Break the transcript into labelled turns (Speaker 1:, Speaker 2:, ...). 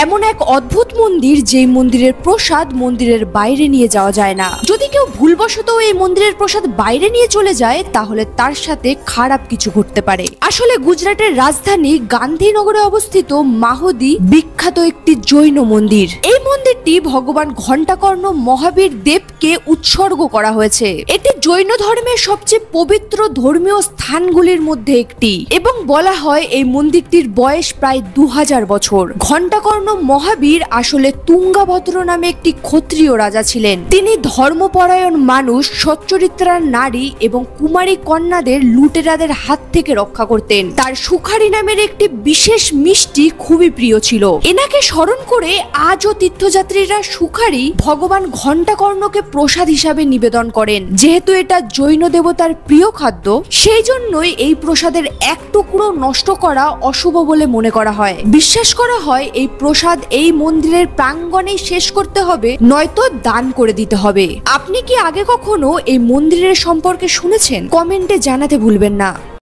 Speaker 1: এমন এক অদ্ভুত মন্দির যে মন্দিরের প্রসাদ মন্দিরের বাইরে নিয়ে যাওয়া যায় না। যদি কেউ ভুলবশত এই মন্দিরের প্রসাদ বাইরে নিয়ে চলে যায় তাহলে তার সাথে খারাপ কিছু ঘটতে পারে। আসলে গুজরাটের রাজধানী গান্ধীনগরে অবস্থিত মাহদি বিখ্যাত একটি জৈন মন্দির। এই মন্দিরটি ভগবান ঘণ্টাকর্ণ মহাবীর দেবকে উৎসর্গ করা হয়েছে। এটি জৈন ধর্মের সবচেয়ে পবিত্র ধর্মীয় স্থানগুলির মধ্যে একটি এবং বলা হয় এই মন্দিরটির বয়স প্রায় 2000 বছর। ঘণ্টাকর্ণ মহাবীর আসলে তুঙ্গাভদ্র নামে একটি ক্ষত্রিয় রাজা ছিলেন। তিনি ধর্মপরায়ণ মানুষ, সচ্চরিত্রা নারী এবং কুমারী কন্যাদের লুটেরাদের হাত থেকে রক্ষা করতেন। তার সুখারি নামের একটি বিশেষ মিষ্টি খুবই প্রিয় ছিল। এনাকে স্মরণ করে আজও তীর্থযাত্রীরা সুখারি ভগবান ঘণ্টাকর্ণকে প্রসাদ হিসাবে নিবেদন করেন। যেহেতু এটা জৈন দেবতার প্রিয় খাদ্য, সেই জন্যই এই প্রসাদের এক টুকরো নষ্ট করা অশুভ বলে মনে করা হয়। বিশ্বাস করা হয় এই প্রসাদ এই মন্দিরের প্রাঙ্গণেই শেষ করতে হবে, নয়তো দান করে দিতে হবে। আপনি কি আগে কখনো এই মন্দিরের সম্পর্কে শুনেছেন? কমেন্টে জানাতে ভুলবেন না।